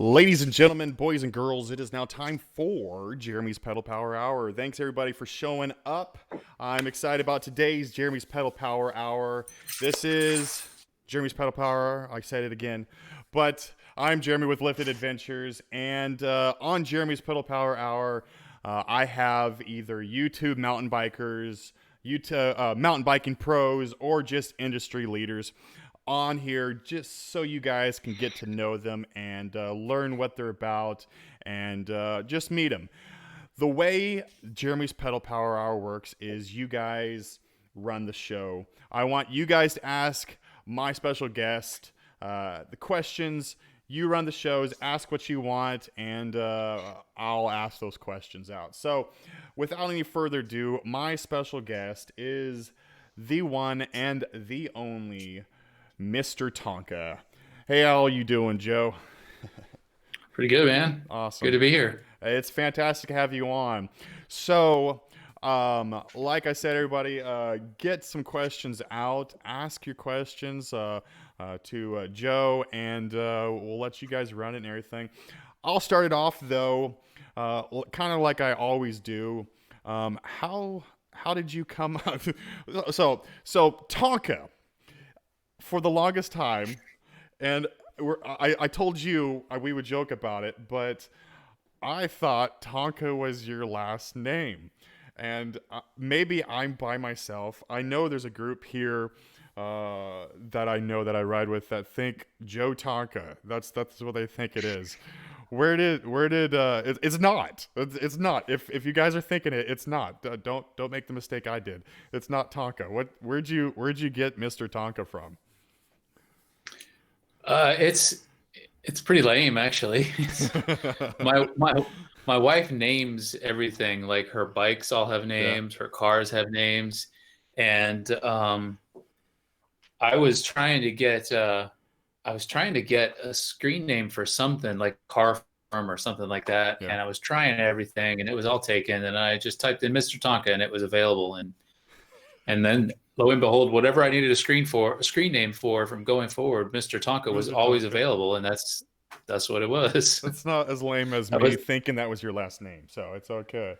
Ladies and gentlemen, boys and girls, it is now time for Jeremy's Pedal Power Hour. Thanks everybody for showing up. I'm excited about today's Jeremy's Pedal Power Hour. This is Jeremy's Pedal Power Hour. I said it again. But I'm Jeremy with Lifted Adventures, and on Jeremy's Pedal Power Hour, I have either YouTube mountain bikers, YouTube mountain biking pros, or just industry leaders on here just so you guys can get to know them and learn what they're about and just meet them. The way Jeremy's Pedal Power Hour works is you guys run the show. I want you guys to ask my special guest the questions. You run the shows, ask what you want, and I'll ask those questions out. So without any further ado, my special guest is the one and the only Mr. Tonka. Hey, how are you doing, Joe? Pretty good, man. Awesome. Good to be here. It's fantastic to have you on. So, like I said, everybody, get some questions out. Ask your questions to Joe, and we'll let you guys run it and everything. I'll start it off, though, kind of like I always do. How did you come up? So Tonka, for the longest time, and I told you we would joke about it, but I thought Tonka was your last name. And maybe I'm by myself. I know there's a group here that I know that I ride with that think Joe Tonka. That's what they think it is. It's not. It's not. If you guys are thinking it, it's not. Don't make the mistake I did. It's not Tonka. Where'd you get Mr. Tonka from? It's pretty lame, actually. My wife names everything. Like her bikes all have names, her cars have names, and I was trying to get a screen name for something like Car Farm or something like that, and I was trying everything, and it was all taken. And I just typed in Mr. Tonka, and it was available, and then lo and behold, whatever I needed a screen name for from going forward, Mr. Tonka was always available, and that's what it was. It's not as lame as me thinking that was your last name, so it's okay.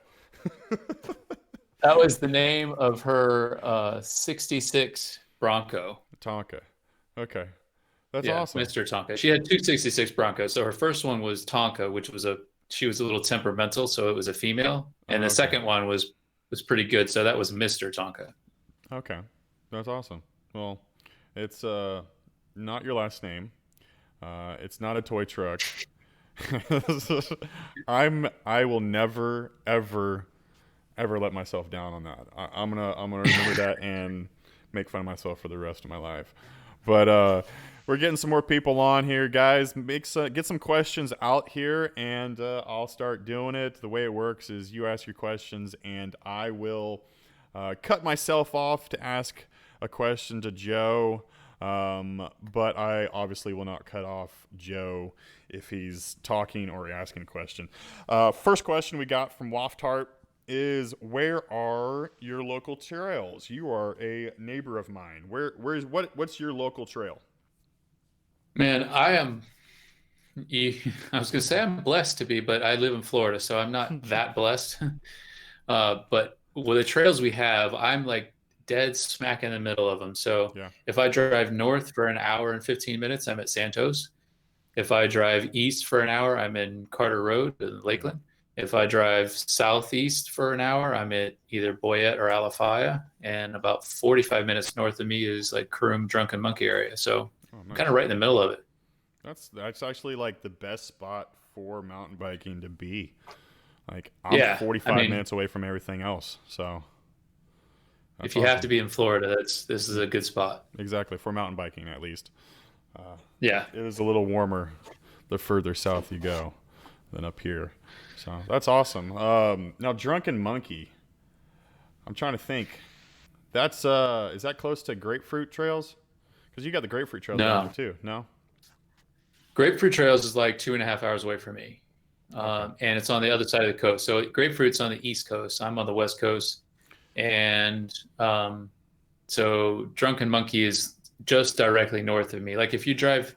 That was the name of her 66 Bronco. Tonka. Okay. That's awesome. Mr. Tonka. She had two 66 Broncos. So her first one was Tonka, which was she was a little temperamental, so it was a female. And the second one was pretty good, so that was Mr. Tonka. Okay, that's awesome. Well, it's not your last name. It's not a toy truck. I will never ever let myself down on that. I'm gonna remember that and make fun of myself for the rest of my life. But we're getting some more people on here, guys. Get some questions out here, and I'll start doing it. The way it works is you ask your questions, and I will cut myself off to ask a question to Joe, but I obviously will not cut off Joe if he's talking or asking a question. First question we got from Waftart is, where are your local trails? You are a neighbor of mine. What's your local trail? Man, I was gonna say I'm blessed to be, but I live in Florida, so I'm not that blessed. But with the trails we have, I'm like dead smack in the middle of them. So if I drive north for an hour and 15 minutes, I'm at Santos. If I drive east for an hour, I'm in Carter Road in Lakeland. If I drive southeast for an hour, I'm at either Boyette or Alafaya. And about 45 minutes north of me is like Croom, Drunken Monkey area. So nice. I'm kind of right in the middle of it. That's actually like the best spot for mountain biking to be. Like I'm 45 minutes away from everything else, so if you have to be in Florida, this is a good spot. Exactly, for mountain biking at least. It is a little warmer the further south you go than up here, so that's awesome. Now Drunken Monkey, I'm trying to think. That's is that close to Grapefruit Trails? Because you got the Grapefruit Trails down there too. No, Grapefruit Trails is like 2.5 hours away from me. And it's on the other side of the coast. So Grapefruit's on the East Coast. I'm on the West Coast. And so Drunken Monkey is just directly north of me. Like if you drive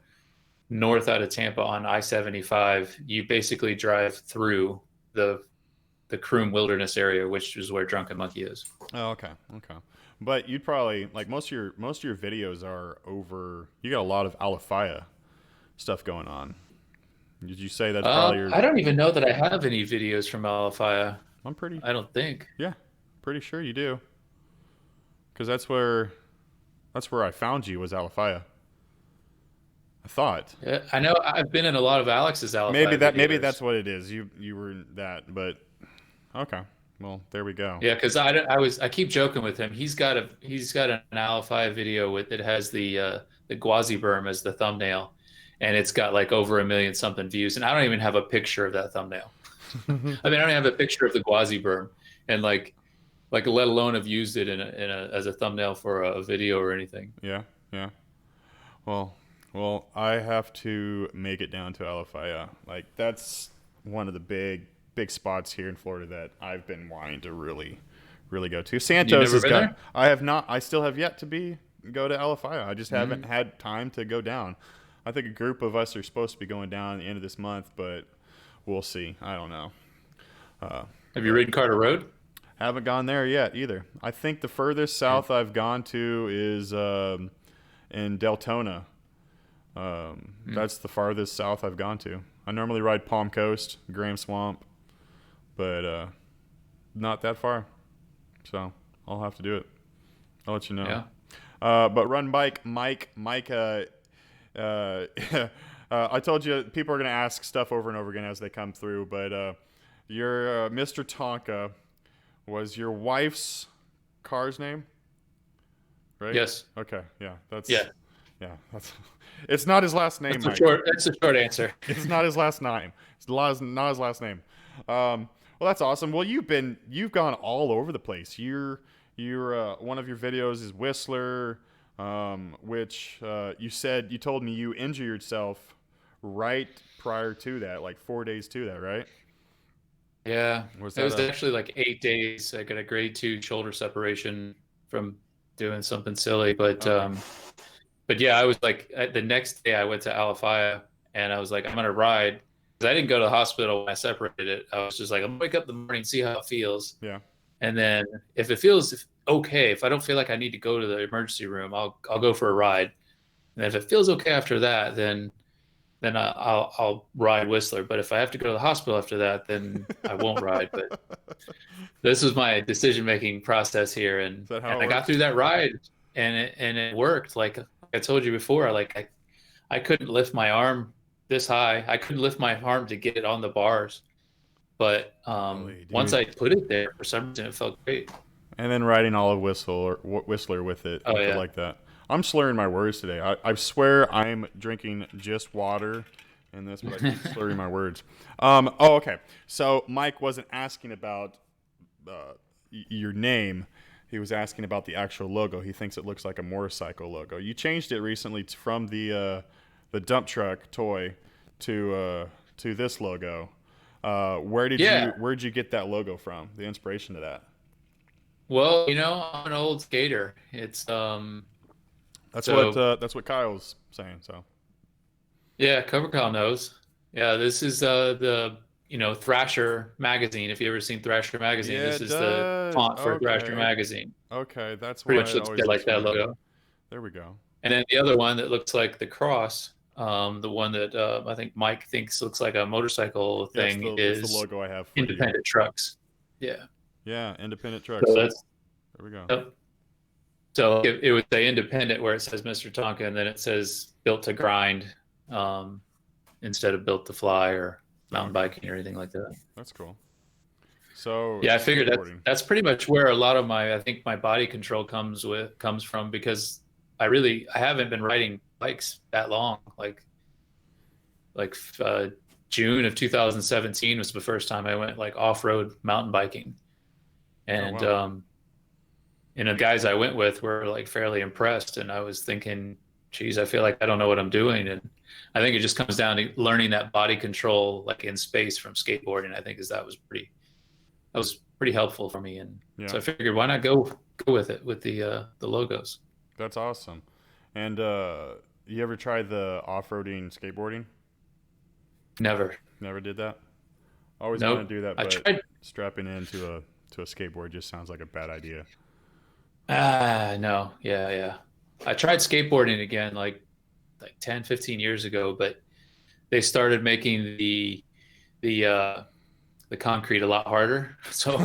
north out of Tampa on I-75, you basically drive through the Croom Wilderness area, which is where Drunken Monkey is. Oh, okay, okay. But you'd probably like most of your videos are over. You got a lot of Alafaya stuff going on. Did you say that's probably your? I don't even know that I have any videos from Alafaya. I'm pretty. I don't think. Yeah, pretty sure you do. Because that's where I found you was Alafaya. I thought. Yeah, I know I've been in a lot of Alex's Alafaya Maybe videos. that's what it is. You were that, but okay. Well, there we go. Yeah, because I keep joking with him. He's got an Alafaya video with it has the Gwazi berm as the thumbnail, and it's got like over 1 million something views. And I don't even have a picture of that thumbnail. I mean, I don't have a picture of the Gwazi berm, and like let alone have used it as a thumbnail for a video or anything. Yeah, yeah. Well, I have to make it down to Alafaya. Like that's one of the big spots here in Florida that I've been wanting to really go to. Santos has got. There? I have not. I still have yet to go to Alafaya. I just haven't had time to go down. I think a group of us are supposed to be going down at the end of this month, but we'll see. I don't know. Have you ridden Carter Road? Haven't gone there yet either. I think the furthest south I've gone to is in Deltona. That's the farthest south I've gone to. I normally ride Palm Coast, Graham Swamp, but not that far. So I'll have to do it. I'll let you know. Yeah. But run bike, Mike. I told you people are gonna ask stuff over and over again as they come through. But your Mr Tonka was your wife's car's name, right? Yes. Okay. Yeah. Yeah. That's. It's not his last name, Mike. That's a short answer. It's not his last name. It's not his last name. Well, that's awesome. Well, you've gone all over the place. You're one of your videos is Whistler, which you told me you injured yourself right prior to that, like 4 days to that, right? Yeah. It was actually like 8 days. I got a grade 2 shoulder separation from doing something silly, but Okay. But yeah, I was like, the next day I went to Alafaya and I was like, I'm going to ride. Because I didn't go to the hospital when I separated it. I was just like, I'm going to wake up in the morning, see how it feels. Yeah. And then if it feels okay, if I don't feel like I need to go to the emergency room, I'll go for a ride. And if it feels okay after that, then I'll ride Whistler. But if I have to go to the hospital after that, then I won't ride. But this was my decision-making process here. And I got through that ride and it worked. Like I told you before, like I couldn't lift my arm this high. I couldn't lift my arm to get it on the bars. But once I put it there, for some reason, it felt great. And then riding all of Whistler with it, like that. I'm slurring my words today. I swear I'm drinking just water in this, but I keep slurring my words. Okay. So Mike wasn't asking about your name. He was asking about the actual logo. He thinks it looks like a motorcycle logo. You changed it recently from the dump truck toy to this logo. Where'd you get that logo from? The inspiration to that? Well, I'm an old skater. It's that's what Kyle's saying. So yeah, Cover Kyle knows. Yeah, this is the Thrasher magazine. If you ever seen Thrasher magazine, yeah, this is the font for Thrasher magazine. Okay, that's pretty much looks like that logo. There we go. And then the other one that looks like the cross, the one that I think Mike thinks looks like a motorcycle thing, is the logo I have for Independent Trucks. Yeah. Yeah, Independent Trucks. So there we go. Yep. So it would say Independent where it says Mr. Tonka, and then it says Built to Grind instead of Built to Fly or mountain biking or anything like that. That's cool. So yeah, I figured that's pretty much where a lot of I think my body control comes from, because I haven't been riding bikes that long. Like June of 2017 was the first time I went like off-road mountain biking. And the guys I went with were like fairly impressed, and I was thinking, geez, I feel like I don't know what I'm doing. And I think it just comes down to learning that body control, like in space from skateboarding. I think that was pretty helpful for me. And so I figured, why not go with it with the logos. That's awesome. And You ever tried the off-roading skateboarding? Never. Never did that. Always want Nope. to do that, I but tried. strapping into a skateboard just sounds like a bad idea. No. Yeah, yeah. I tried skateboarding again like 10, 15 years ago, but they started making the uh the concrete a lot harder. So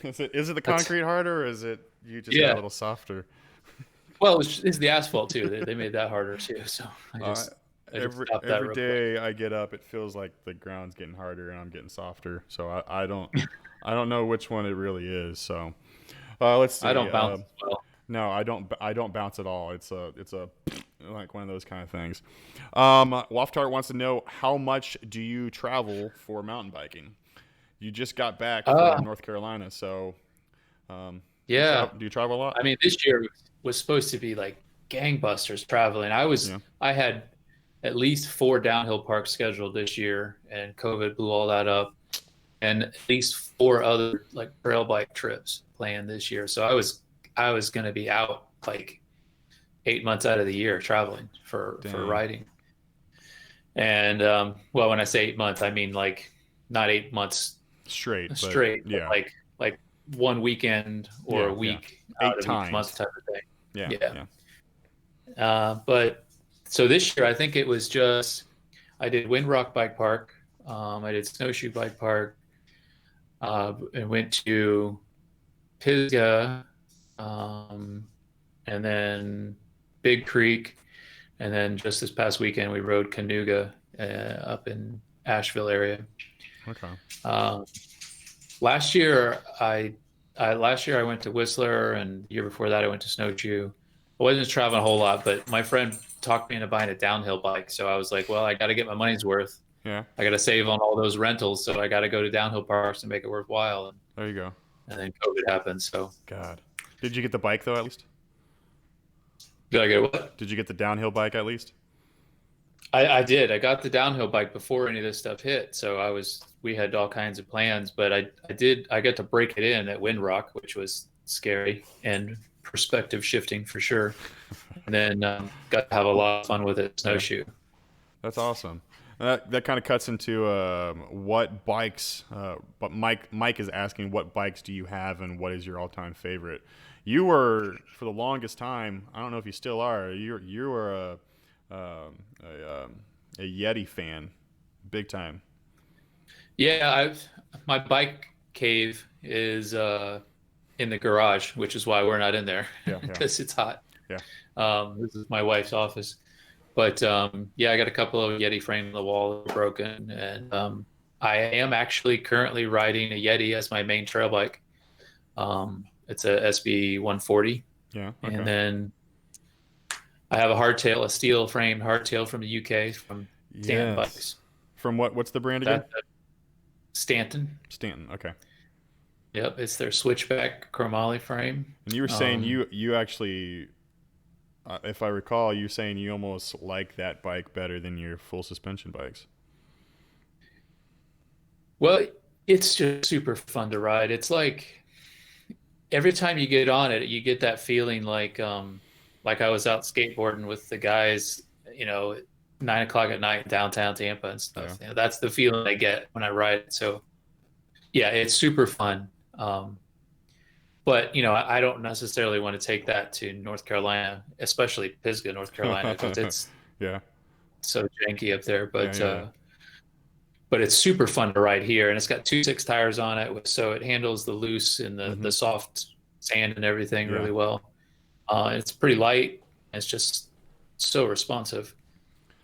Is it the that's concrete harder, or is it you just got a yeah. little softer? Well, it's the asphalt too. They made that harder too. So I Uh, just I just every stopped that every real quick. day I get up, it feels like the ground's getting harder and I'm getting softer. So I don't know which one it really is. So let's I see. don't bounce as well. No, I don't bounce at all. It's a like one of those kind of things. Waftart wants to know, how much do you travel for mountain biking? You just got back Uh from North Carolina, so um, yeah. do you travel a lot? I mean, this year was supposed to be like gangbusters traveling. Yeah. I had at least 4 downhill parks scheduled this year, and COVID blew all that up. And at least 4 other like trail bike trips planned this year. So I was going to be out like 8 months out of the year traveling for Dang. riding. And well, when I say 8 months, I mean like not 8 months Straight, but straight, but yeah, like one weekend or yeah, a yeah. week out Eight of each times. month type of thing. Yeah, Yeah. yeah. But so this year, I think it was just I did Windrock Bike Park, I did Snowshoe Bike Park, and went to Pisgah, and then Big Creek, and then just this past weekend we rode Canooga up in Asheville area. Okay. Um, last year I went to Whistler, and the year before that I went to Snowshoe. I wasn't traveling a whole lot, but my friend talked me into buying a downhill bike. So I was like, well, I got to get my money's worth. Yeah. I got to save on all those rentals. So I got to go to downhill parks and make it worthwhile. There you go. And then COVID happened. So God. Did you get the bike though? At least. did I get what? Did you get the downhill bike at least? I did. I got the downhill bike before any of this stuff hit. So we had all kinds of plans, but I got to break it in at Windrock, which was scary and perspective shifting for sure. And then got to have a lot of fun with it, snowshoe. That's awesome. That kind of cuts into what bikes. But Mike is asking, what bikes do you have and what is your all-time favorite? You were, for the longest time, I don't know if you still are. You were a Yeti fan, big time. Yeah, my bike cave is in the garage, which is why we're not in there Yeah, yeah, because it's hot. yeah. This is my wife's office. But yeah, I got a couple of Yeti frames on the wall that are broken, and I am actually currently riding a Yeti as my main trail bike. It's a SB 140, Yeah. Okay. and then I have a hardtail, a steel framed hardtail from the UK from Stanton Yes. Bikes. From what's the brand again? Stanton. Stanton. Okay. Yep, it's their switchback chromoly frame. And you were saying you actually, if I recall, you saying you almost like that bike better than your full suspension bikes. Well, it's just super fun to ride. It's like every time you get on it, you get that feeling like I was out skateboarding with the guys, you know, at 9 o'clock at night in downtown Tampa and stuff. Yeah. You know, that's the feeling I get when I ride it. So yeah, it's super fun. But you know, I don't necessarily want to take that to North Carolina, especially Pisgah, North Carolina, because it's Yeah. so janky up there. But Yeah. but it's super fun to ride here, and it's got 2.6 tires on it, so it handles the loose and the soft sand and everything really well. It's pretty light. It's just so responsive.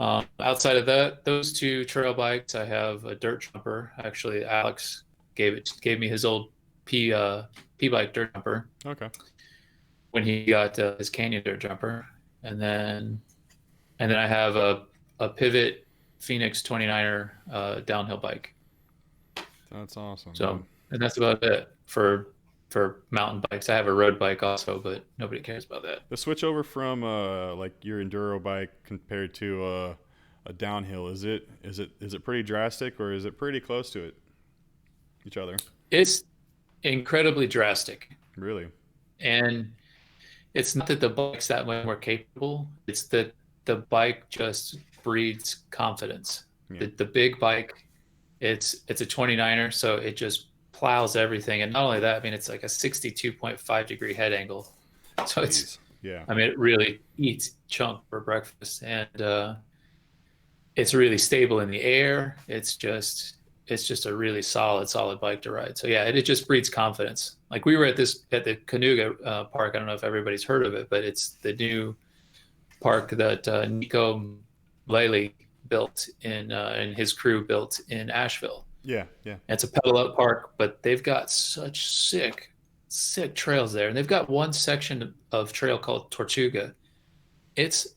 Outside of that, those two trail bikes, I have a dirt jumper. Actually, Alex gave me his old P bike dirt jumper Okay. when he got his Canyon dirt jumper, and then I have a Pivot Phoenix 29er downhill bike. That's awesome. So, and that's about it for mountain bikes. I have a road bike also, but nobody cares about that. The switch over from like your enduro bike compared to a downhill, is it pretty drastic, or is it pretty close to each other? It's incredibly drastic. Really? And it's not that the bike's that much more capable. It's that the bike just breeds confidence. Yeah. The big bike, it's a 29er, so it just plows everything. And not only that, I mean, it's like a 62.5-degree head angle. So Jeez. Yeah. I mean, it really eats chunk for breakfast, and it's really stable in the air. It's just a really solid bike to ride. So yeah, it just breeds confidence. Like we were at the Canooga park. I don't know if everybody's heard of it, but it's the new park that Nico Lely built and his crew built in Asheville. Yeah. Yeah. It's a pedal up park, but they've got such sick trails there, and they've got one section of trail called Tortuga. It's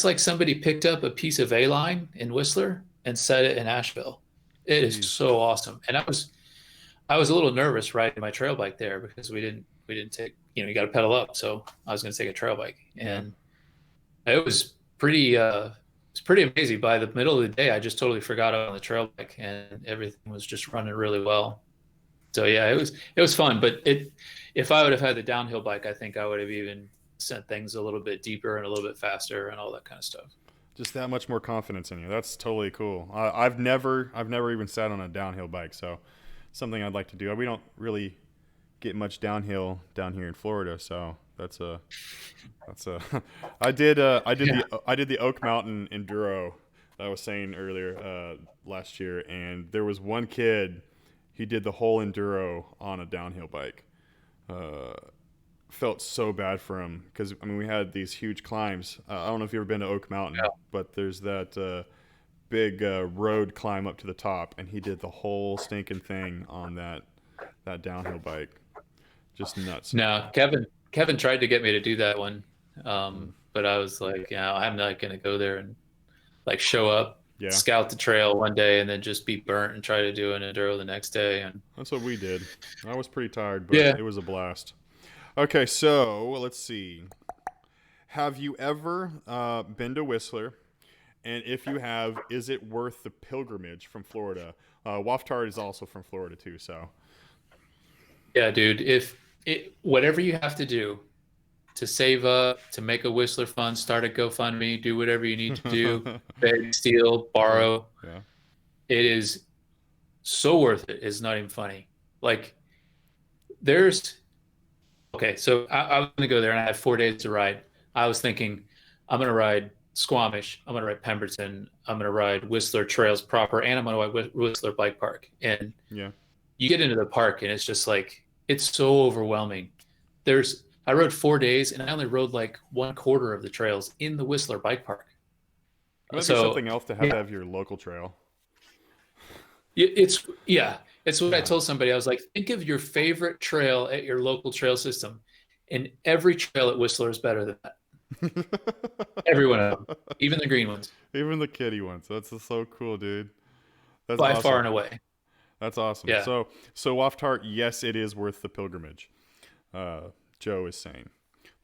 like somebody picked up a piece of A-line in Whistler and set it in Asheville. It is so awesome. And I was a little nervous riding my trail bike there because we didn't take, you got to pedal up. So I was going to take a trail bike, and it was pretty amazing. By the middle of the day, I just totally forgot on the trail bike, and everything was just running really well. So yeah, it was fun. But if I would have had the downhill bike, I think I would have even sent things a little bit deeper and a little bit faster and all that kind of stuff. Just that much more confidence in you. That's totally cool. I've never even sat on a downhill bike, so something I'd like to do. We don't really get much downhill down here in Florida, so that's a I did the Oak Mountain Enduro that I was saying earlier last year, and there was one kid, he did the whole Enduro on a downhill bike. Felt so bad for him because I mean we had these huge climbs. I don't know if you've ever been to Oak Mountain, but there's that big road climb up to the top, and he did the whole stinking thing on that downhill bike. Just nuts. No, Kevin tried to get me to do that one, but I was like, I'm not going to go there and like show up, scout the trail one day, and then just be burnt and try to do an enduro the next day. And that's what we did. I was pretty tired, but it was a blast. Okay, so let's see. Have you ever been to Whistler? And if you have, is it worth the pilgrimage from Florida? Waftard is also from Florida too, so. Yeah, dude. Whatever you have to do to save up, to make a Whistler fund, start a GoFundMe, do whatever you need to do, beg, steal, borrow. Yeah. It is so worth it. It's not even funny. Like, okay, so I was going to go there, and I had 4 days to ride. I was thinking, I'm going to ride Squamish, I'm going to ride Pemberton, I'm going to ride Whistler Trails proper, and I'm going to ride Whistler Bike Park. And you get into the park, and it's just like, it's so overwhelming. I rode 4 days, and I only rode like 1/4 of the trails in the Whistler Bike Park. That'd be something else to have your local trail. It's what I told somebody. I was like, think of your favorite trail at your local trail system, and every trail at Whistler is better than that. Every one of them, even the green ones, even the kiddie ones. That's so cool, dude. That's by awesome. far and away. That's awesome. Yeah. So Waftart, yes, it is worth the pilgrimage. Joe is saying.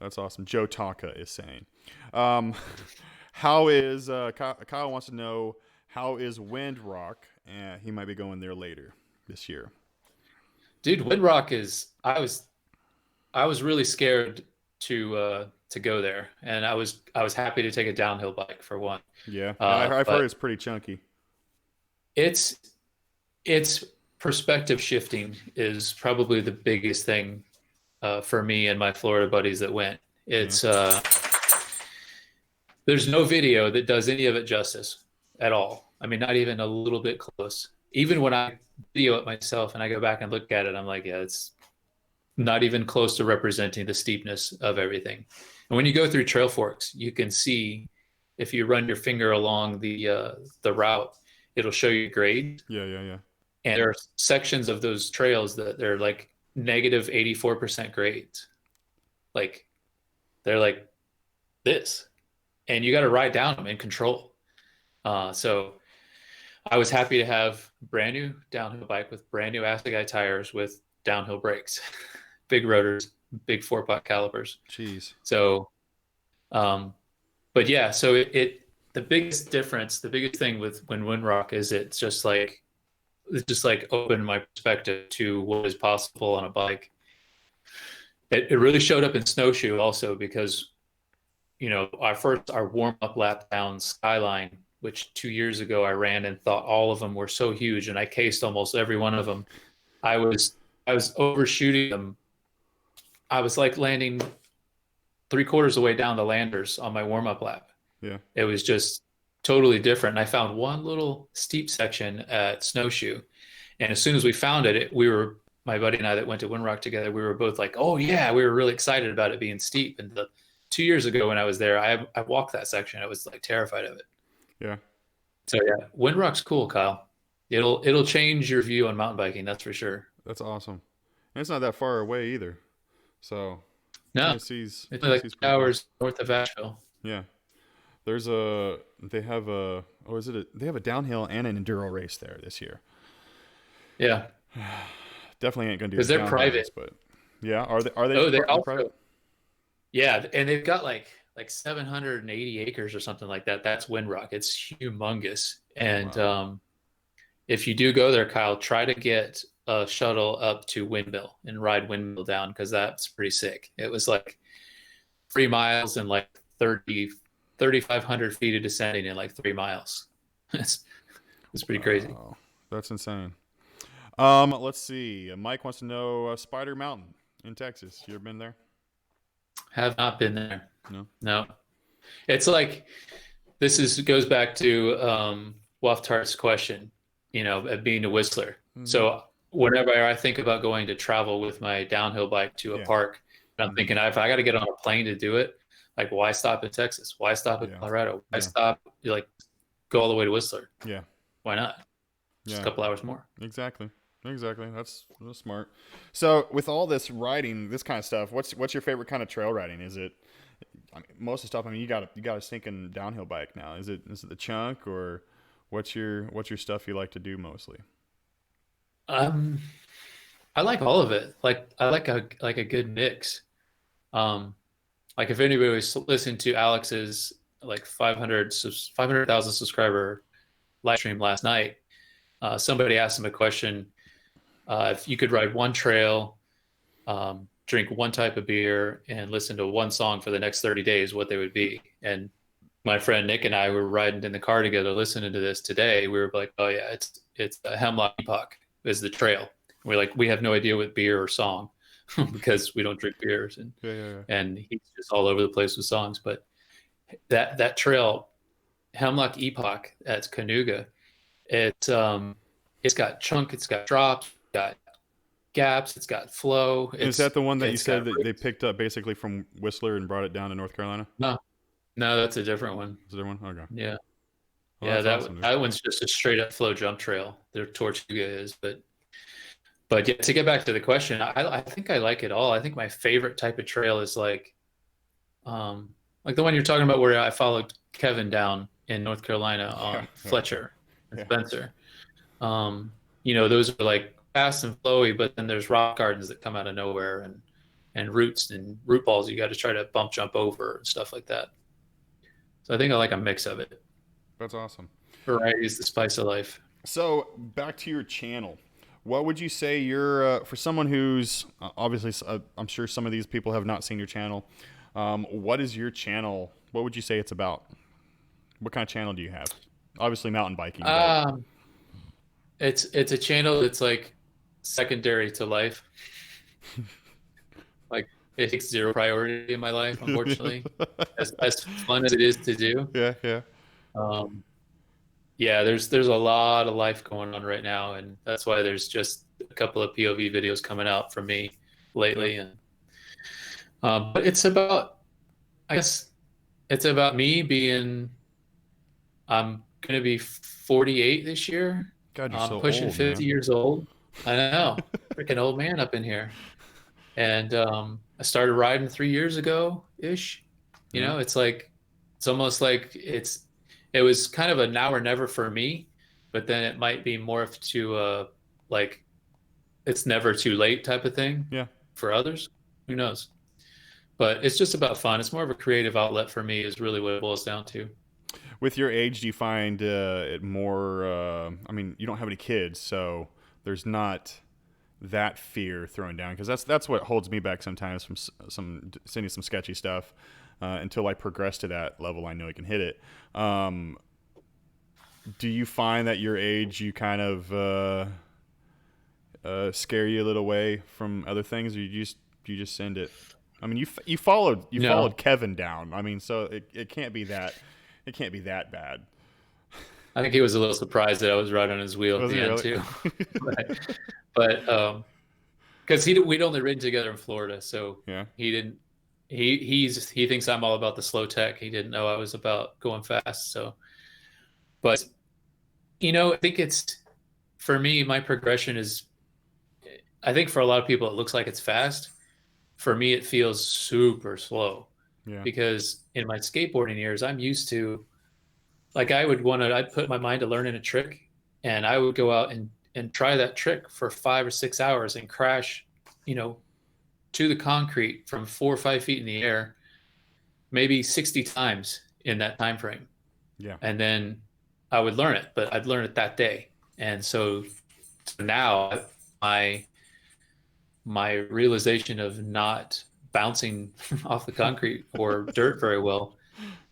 That's awesome. Joe Tonka is saying. How is Kyle wants to know, how is Windrock? He might be going there later this year. Dude, Windrock is. I was really scared to go there, and I was happy to take a downhill bike for one. Yeah, I've heard it's pretty chunky. It's perspective shifting is probably the biggest thing for me and my Florida buddies that went. It's there's no video that does any of it justice at all. I mean, not even a little bit close. Even when I video it myself and I go back and look at it, I'm like, it's not even close to representing the steepness of everything. And when you go through trail forks, you can see, if you run your finger along the route, it'll show you grade. Yeah. And there are sections of those trails that they're like negative 84% grades. Like, they're like this. And you got to ride down them in control. So I was happy to have brand new downhill bike with brand new Assegai tires with downhill brakes, big rotors, big 4-pot calipers. Jeez. So, but yeah, so the biggest difference, the biggest thing with Windrock is it just opened my perspective to what is possible on a bike. It really showed up in snowshoe also, because our warm up lap down Skyline, which 2 years ago I ran and thought all of them were so huge, and I cased almost every one of them. I was overshooting them. I was like landing 3/4 of the way down the landers on my warm up lap. Yeah. It was just totally different. And I found one little steep section at Snowshoe, and as soon as we found it, my buddy and I that went to Windrock together, we were both like, "Oh yeah," we were really excited about it being steep. And 2 years ago when I was there, I walked that section. I was like terrified of it. Yeah. So yeah, Windrock's cool, Kyle. It'll change your view on mountain biking, that's for sure. That's awesome. And it's not that far away either. So No, Tennessee's it's like pretty cool. 2 hours north of Asheville. Yeah. They have they have a downhill and an enduro race there this year. Yeah, Definitely ain't gonna do because the they're downhill private. race, but yeah, are they Oh, they also private? yeah, and they've got like 780 acres or something like that. That's Windrock. It's humongous. And Wow. if you do go there, Kyle, try to get a shuttle up to Windmill and ride Windmill down because that's pretty sick. It was like 3 miles and like 3,500 feet of descending in like 3 miles. It's pretty crazy. Wow. That's insane. Let's see. Mike wants to know Spider Mountain in Texas. You ever been there? Have not been there. No. No. It's like goes back to Waftart's question, of being a whistler. Mm-hmm. So whenever I think about going to travel with my downhill bike to a Yeah. park, I'm Mm-hmm. thinking if I got to get on a plane to do it, like why stop in Texas? Why stop in Yeah. Colorado? Why Yeah. stop? You like go all the way to Whistler? Yeah. Why not? Just a Yeah. couple hours more. Exactly. Exactly. That's smart. So with all this riding, this kind of stuff, what's your favorite kind of trail riding? Is it? I mean, most of the stuff. I mean, you got a stinking downhill bike now. Is it the chunk or what's your stuff you like to do mostly? Um, I like all of it. Like I like a good mix. Um, like if anybody was listening to Alex's like 500,000 subscriber live stream last night, somebody asked him a question. If you could ride one trail, drink one type of beer, and listen to one song for the next 30 days, what they would be. And my friend Nick and I were riding in the car together listening to this today. We were like, oh yeah, it's Hemlock Epoch is the trail. We're like, we have no idea what beer or song because we don't drink beers, and Yeah. Yeah. and he's just all over the place with songs. But that trail, Hemlock Epoch at Canooga, it's got chunk, it's got drops, it's got gaps, it's got flow. Is that the one that you It's said got that they picked up basically from Whistler and brought it down to North Carolina? no, no, that's a different one. Is there one? Okay. Yeah, Well, yeah, that's that awesome, dude. that one's just a straight up flow jump trail. Their Tortuga is, but yeah, to get back to the question, I think I like it all. I think my favorite type of trail is like the one you're talking about where I followed Kevin down in North Carolina Yeah. on Yeah. Fletcher and Yeah. Spencer. Those are like fast and flowy, but then there's rock gardens that come out of nowhere and roots and root balls you got to try to bump jump over and stuff like that. So I think I like a mix of it. That's awesome. Variety is the spice of life. So back to your channel. What would you say for someone who's obviously, I'm sure some of these people have not seen your channel. What is your channel? What would you say it's about? What kind of channel do you have? Obviously mountain biking, but Um, it's a channel that's like secondary to life. Like it takes zero priority in my life, unfortunately. As fun as it is to do. yeah, yeah, Um, yeah, there's a lot of life going on right now, and that's why there's just a couple of POV videos coming out from me yeah. lately. And but I guess it's about me being. I'm gonna be 48 this year. God, you're I'm so pushing old, 50 man. years old. I know, freaking old man up in here. And I started riding 3 years ago ish. Yeah, It's almost like it was kind of a now or never for me, but then it might be morphed to like it's never too late type of thing yeah. for others. Who knows? But it's just about fun. It's more of a creative outlet for me, is really what it boils down to. With your age, do you find it more? I mean, you don't have any kids, so there's not that fear thrown down because that's what holds me back sometimes from some sending some sketchy stuff. until I progress to that level. I know I can hit it. Do you find that your age, you kind of scare you a little away from other things, or you just send it? I mean, you followed No, Kevin down. I mean, so it can't be that bad. I think he was a little surprised that I was right on his wheel at Was the he end really? too. But because we'd only ridden together in Florida, so Yeah. he didn't. He thinks I'm all about the slow tech. He didn't know I was about going fast. So, but I think it's for me. My progression is. I think for a lot of people it looks like it's fast. For me, it feels super slow Yeah. because in my skateboarding years, I'm used to like I'd put my mind to learning a trick, and I would go out and try that trick for 5 or 6 hours and crash, you know, to the concrete from 4 or 5 feet in the air, maybe 60 times in that time frame. Yeah. And then I would learn it, but I'd learn it that day. And so now my realization of not bouncing off the concrete or dirt very well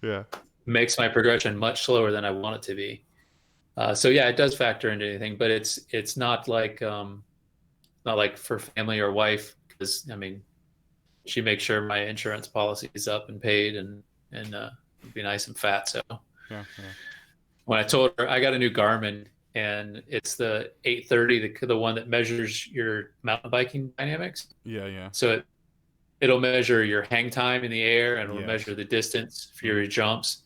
Yeah. makes my progression much slower than I want it to be. So yeah, it does factor into anything, but it's not like for family or wife, because I mean she makes sure my insurance policy is up and paid and be nice and fat. So Yeah. Yeah. when I told her I got a new Garmin and it's the 830, the one that measures your mountain biking dynamics. Yeah. Yeah. So it'll measure your hang time in the air and it'll Yes. measure the distance for your jumps.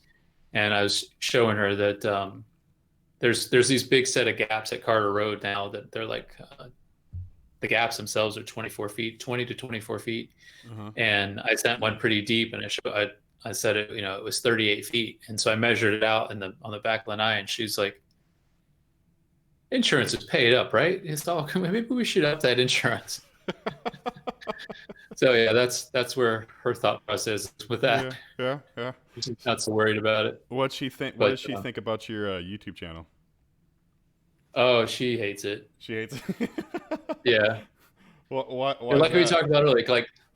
And I was showing her that there's these big set of gaps at Carter Road now that they're like the gaps themselves are 24 feet, 20 to 24 feet. Uh-huh. And I sent one pretty deep, and I said it, it was 38 feet. And so I measured it out on the back of the eye, and she's like, "Insurance is paid up, right? It's all maybe we should up that insurance." So yeah, that's where her thought process is with Yeah. that. Yeah. Yeah. She's not so worried about it. What she think? What But does she think about your YouTube channel? oh, she hates it. She hates it. Yeah. Why is Like we that? talked about earlier,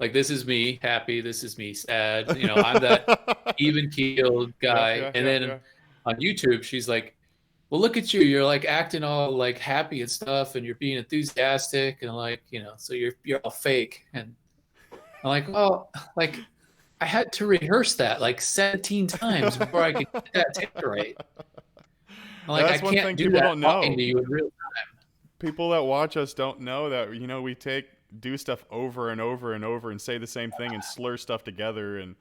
like this is me happy, this is me sad. I'm that even keeled Yeah. guy. Yeah. And Yeah. then Yeah. on YouTube, she's like, "Well, look at you. You're like acting all like happy and stuff, and you're being enthusiastic, and like so you're all fake." And I'm like, "Oh, like I had to rehearse that like 17 times before I could get that take right. I'm like I That's one can't thing do people that don't talking know. to you in real." People that watch us don't know that we do stuff over and over and over and say the same thing and slur stuff together, and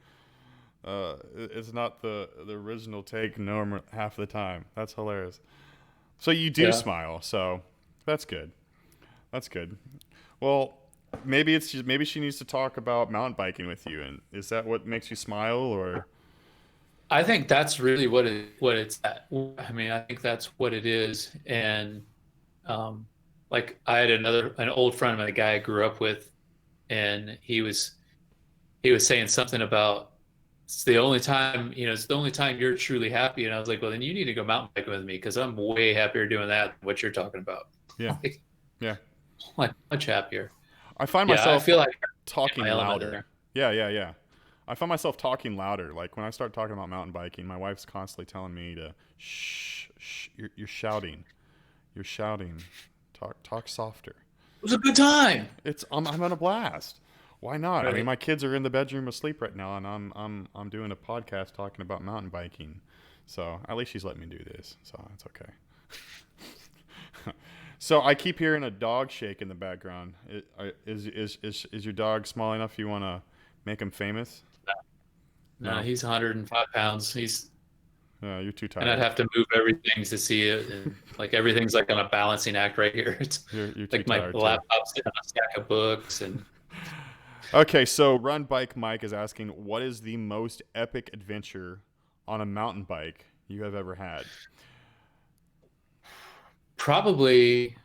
it's not the original take normal half the time. That's hilarious. So you do Yeah. smile, so that's good. That's good. Well, maybe she needs to talk about mountain biking with you, and is that what makes you smile, or? I think that's really what it's at. I mean, I think that's what it is. And like I had an old friend of mine, a guy I grew up with, and he was saying something about it's the only time you're truly happy. And I was like, well, then you need to go mountain biking with me because I'm way happier doing that than what you're talking about. Yeah. Like, Yeah. like much happier. I find Yeah, I myself feel like talking my element louder. there. Yeah, yeah, yeah. I find myself talking louder. Like when I start talking about mountain biking, my wife's constantly telling me to shh. You're shouting. You're shouting. Talk softer. It was a good time. I'm on a blast. Why not? I mean, Right. my kids are in the bedroom asleep right now, and I'm doing a podcast talking about mountain biking. So at least she's letting me do this. So that's okay. So I keep hearing a dog shake in the background. Is your dog small enough you want to make him famous? No, No. he's 105 pounds. You're too And I'd tired. have to move everything to see it, and like everything's like on a balancing act right here. It's You're too like my tired too. laptop's in a stack of books, and Okay, so Run Bike Mike is asking, what is the most epic adventure on a mountain bike you have ever had? probably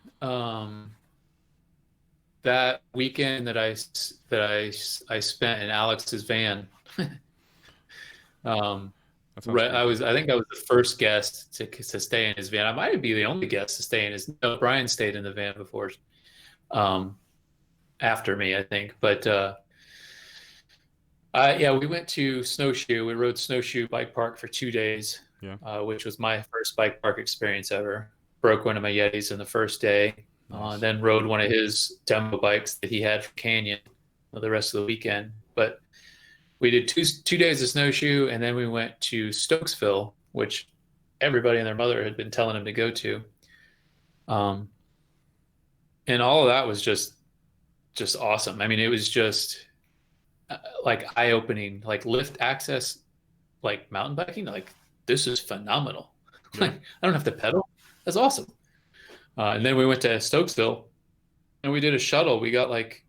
that weekend that I spent in Alex's van. um, That sounds right, pretty good. I think I was the first guest to stay in his van. I might be the only guest to stay in his. No, Brian stayed in the van before, um, after me, I think. But Yeah, we went to Snowshoe. We rode Snowshoe Bike Park for 2 days, Yeah. which was my first bike park experience ever. Broke one of my Yetis in the first day, Nice. then rode one of his demo bikes that he had for Canyon the rest of the weekend. But we did two days of Snowshoe, and then we went to Stokesville, which everybody and their mother had been telling him to go to. Um, and all of that was just awesome. I mean, it was just like eye-opening, like lift access, like mountain biking. Like this is phenomenal. Yeah. Like I don't have to pedal. That's awesome. And then we went to Stokesville, and we did a shuttle. We got like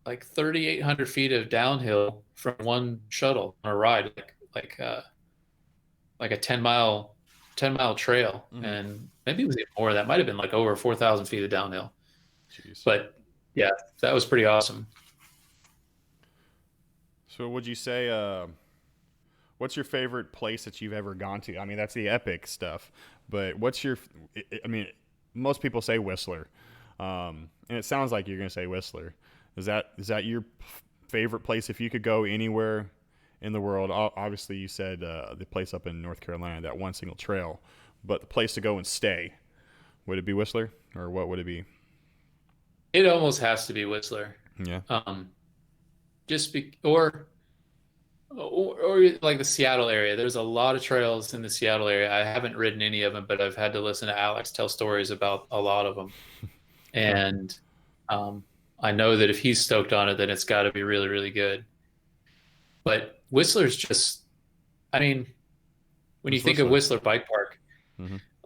3,800 feet of downhill from one shuttle on a ride, like a 10-mile trail, and maybe it was even more. That might have been like over 4,000 feet of downhill. Jeez. But yeah, that was pretty awesome. So would you say, what's your favorite place that you've ever gone to? I mean, that's the epic stuff, but what's your, I mean, most people say Whistler, and it sounds like you're going to say Whistler. Is that your favorite place if you could go anywhere in the world? Obviously, you said the place up in North Carolina, that one single trail, but the place to go and stay, would it be Whistler, or what would it be? It almost has to be Whistler. Yeah. Just be or like the Seattle area. There's a lot of trails in the Seattle area. I haven't ridden any of them, but I've had to listen to Alex tell stories about a lot of them. And I know that if he's stoked on it, then it's got to be really, really good. But Whistler's just, I mean, when you think of Whistler Bike Park,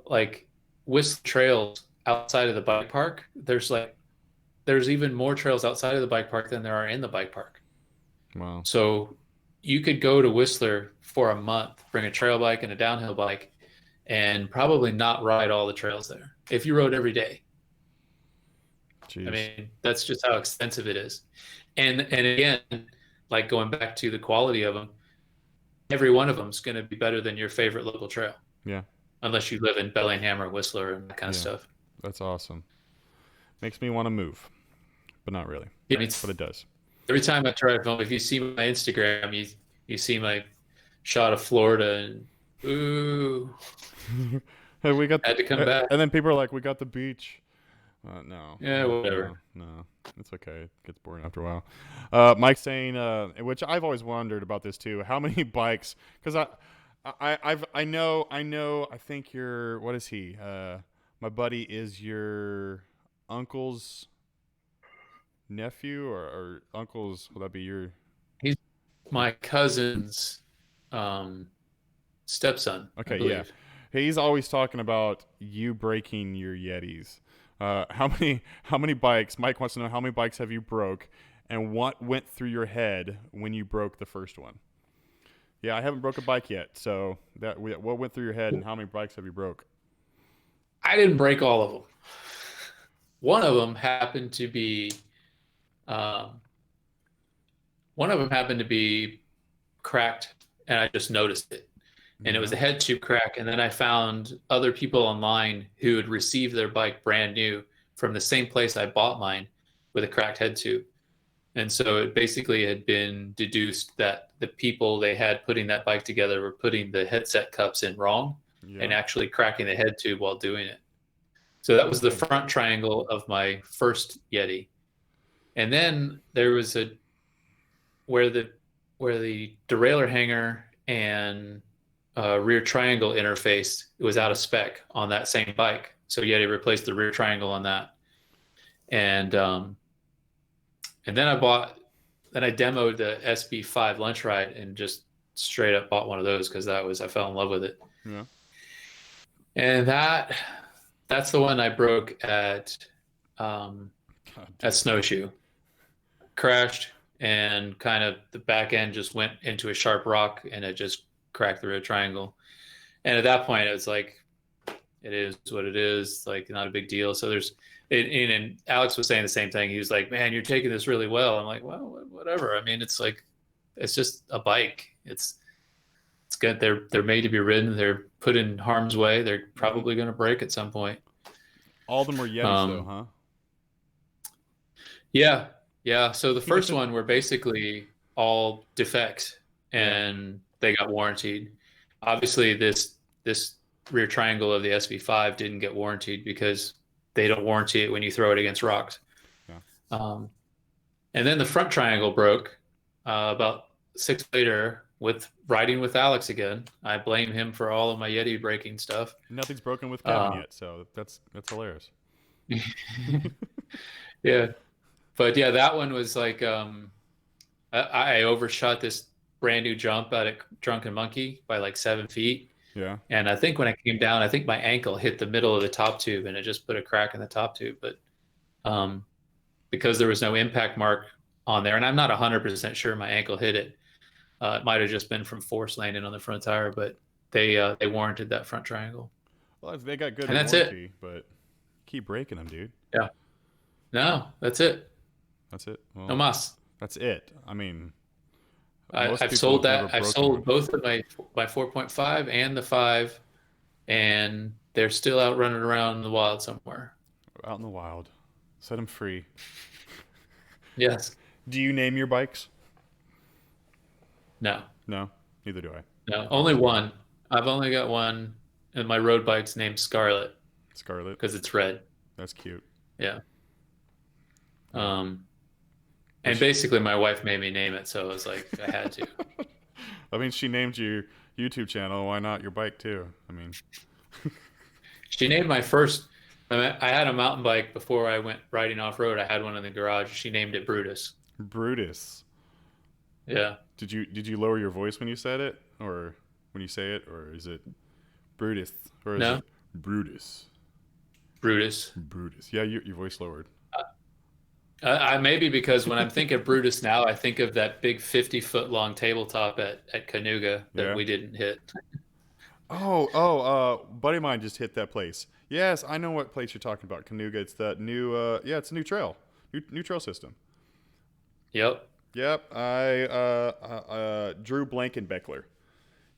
like Whistler trails outside of the bike park, there's even more trails outside of the bike park than there are in the bike park. Wow. So you could go to Whistler for a month, bring a trail bike and a downhill bike, and probably not ride all the trails there if you rode every day. Jeez. I mean, that's just how extensive it is. And again, like going back to the quality of them, every one of them is going to be better than your favorite local trail. Yeah. Unless you live in Bellingham or Whistler and that kind of stuff. That's awesome. Makes me want to move, but not really. Yeah, but it does. Every time I try to film, if you see my Instagram, you see my shot of Florida, and ooh, Hey, we got had to come back. And then people are like, "We got the beach." No. Yeah, whatever. No, it's okay. It gets boring after a while. Mike's saying, which I've always wondered about this too. How many bikes? Because I know. I think you're. What is he? My buddy is your uncle's nephew or uncle's. Will that be your? He's my cousin's stepson. Okay, yeah. He's always talking about you breaking your Yetis. How many bikes? Mike wants to know how many bikes have you broke, and what went through your head when you broke the first one? Yeah, I haven't broke a bike yet. So what went through your head, and how many bikes have you broke? I didn't break all of them. One of them happened to be cracked, and I just noticed it. And it was a head tube crack. And then I found other people online who had received their bike brand new from the same place I bought mine with a cracked head tube. And so it basically had been deduced that the people they had putting that bike together were putting the headset cups in wrong and actually cracking the head tube while doing it. So that was the front triangle of my first Yeti. And then there was where the derailleur hanger and rear triangle interface, it was out of spec on that same bike. So Yeti replaced the rear triangle on that. And then I demoed the SB5 lunch ride and just straight up bought one of those because I fell in love with it. Yeah. And that's the one I broke at Snowshoe. Crashed, and kind of the back end just went into a sharp rock, and it just cracked the rear triangle. And at that point, it was like, it is what it is, like not a big deal. So and Alex was saying the same thing. He was like, "Man, you're taking this really well." I'm like, "Well, whatever." I mean, it's just a bike. It's good. They're made to be ridden. They're put in harm's way. They're probably going to break at some point. All of them were Yetis, though, huh? Yeah. So the first one were basically all defects and they got warranted. Obviously, this rear triangle of the SV5 didn't get warranted because they don't warranty it when you throw it against rocks. Yeah. And then the front triangle broke about 6 months later with riding with Alex again. I blame him for all of my Yeti breaking stuff. Nothing's broken with Kevin yet, so that's hilarious. Yeah. But yeah, that one was like I overshot this brand new jump out at Drunken Monkey by like 7 feet. Yeah. And I think when I came down, I think my ankle hit the middle of the top tube and it just put a crack in the top tube. But because there was no impact mark on there, and I'm not 100% sure my ankle hit it. It might have just been from force landing on the front tire, but they warranted that front triangle. Well, they got good and that's warranty, it. but keep breaking them, dude. Yeah. No, that's it. That's it. Well, No mas. That's it. I mean, I've sold that. I've sold both of my 4.5 and the 5, and they're still out running around in the wild somewhere. Out in the wild. Set them free. Yes. Do you name your bikes? No. No, neither do I. No, only one. I've only got one, and my road bike's named Scarlet. Scarlet? Because it's red. That's cute. Yeah. And basically my wife made me name it, so I was like, I had to. I mean, she named your YouTube channel. Why not your bike too? I mean, she named my first. I had a mountain bike before I went riding off road. I had one in the garage. She named it Brutus. Brutus. Yeah. Did you lower your voice when you said it, or when you say it, or is it Brutus, or is it Brutus? Brutus. Brutus. Yeah, your voice lowered. Maybe because when I'm thinking Brutus now, I think of that big 50-foot long tabletop at Canooga that we didn't hit. Buddy of mine just hit that place. Yes, I know what place you're talking about. Canooga. It's that new. It's a new trail. New trail system. Yep. Drew Blankenbeckler.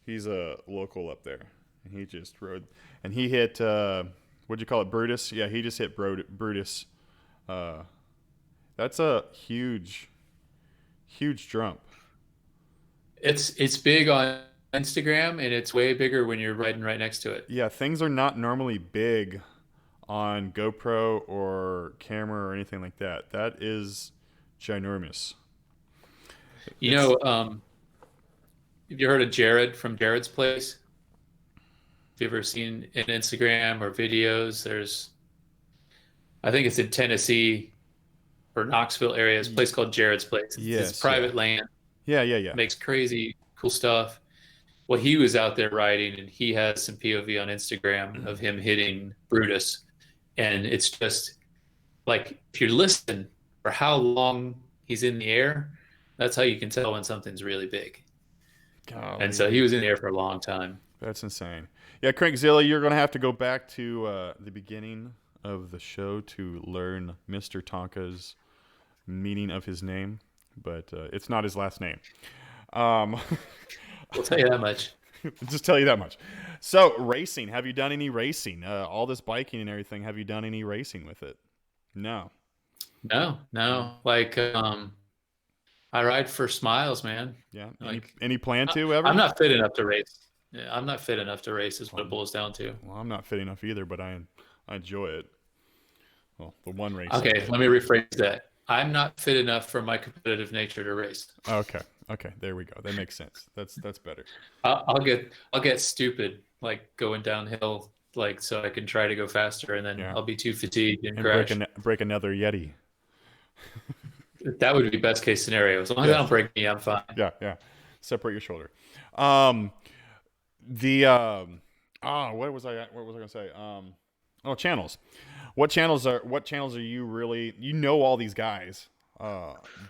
He's a local up there, and he just rode. And he hit. What'd you call it, Brutus? Yeah, he just hit Brutus. That's a huge jump. It's big on Instagram, and it's way bigger when you're riding right next to it. Yeah, things are not normally big on GoPro or camera or anything like that. That is ginormous. Have you heard of Jared from Jared's Place? Have you ever seen in Instagram or videos? I think it's in Tennessee or Knoxville area. It's a place called Jared's Place. It's private land. Yeah. Makes crazy cool stuff. Well, he was out there riding, and he has some POV on Instagram of him hitting Brutus. And it's just like, if you listen for how long he's in the air, that's how you can tell when something's really big. Golly. And so he was in the air for a long time. That's insane. Yeah, Crankzilla, you're going to have to go back to the beginning of the show to learn Mr. Tonka's meaning of his name, but it's not his last name. We'll tell you that much. Just tell you that much. So, racing. Have you done any racing? All this biking and everything, have you done any racing with it? No. No. Like, I ride for smiles, man. Yeah. Like, any plan to ever? I'm not fit enough to race. Yeah, I'm not fit enough to race is what it boils down to. Well, I'm not fit enough either, but I enjoy it. Well, the one race. Okay, let me rephrase that. I'm not fit enough for my competitive nature to race. Okay, there we go. That makes sense. That's better. I'll get stupid, like going downhill, like so I can try to go faster, and then I'll be too fatigued and crash. Break another Yeti. That would be best case scenario. As long as I don't break me, I'm fine. Yeah. Separate your shoulder. What was I gonna say? Channels. What channels are you really? You know all these guys,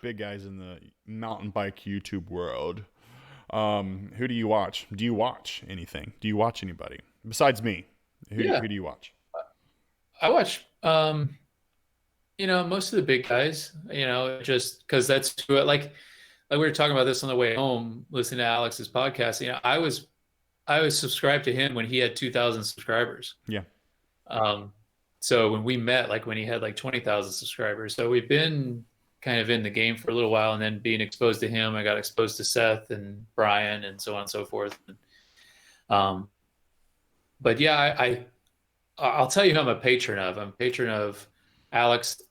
big guys in the mountain bike YouTube world. Who do you watch? Do you watch anything? Do you watch anybody besides me? Who do you watch? I watch, most of the big guys. Just because that's who, like we were talking about this on the way home, listening to Alex's podcast. I was subscribed to him when he had 2,000 subscribers. Yeah. So when we met, like when he had like 20,000 subscribers, so we've been kind of in the game for a little while, and then being exposed to him, I got exposed to Seth and Brian and so on and so forth. But yeah, I'll tell you who I'm a patron of. I'm a patron of Alex,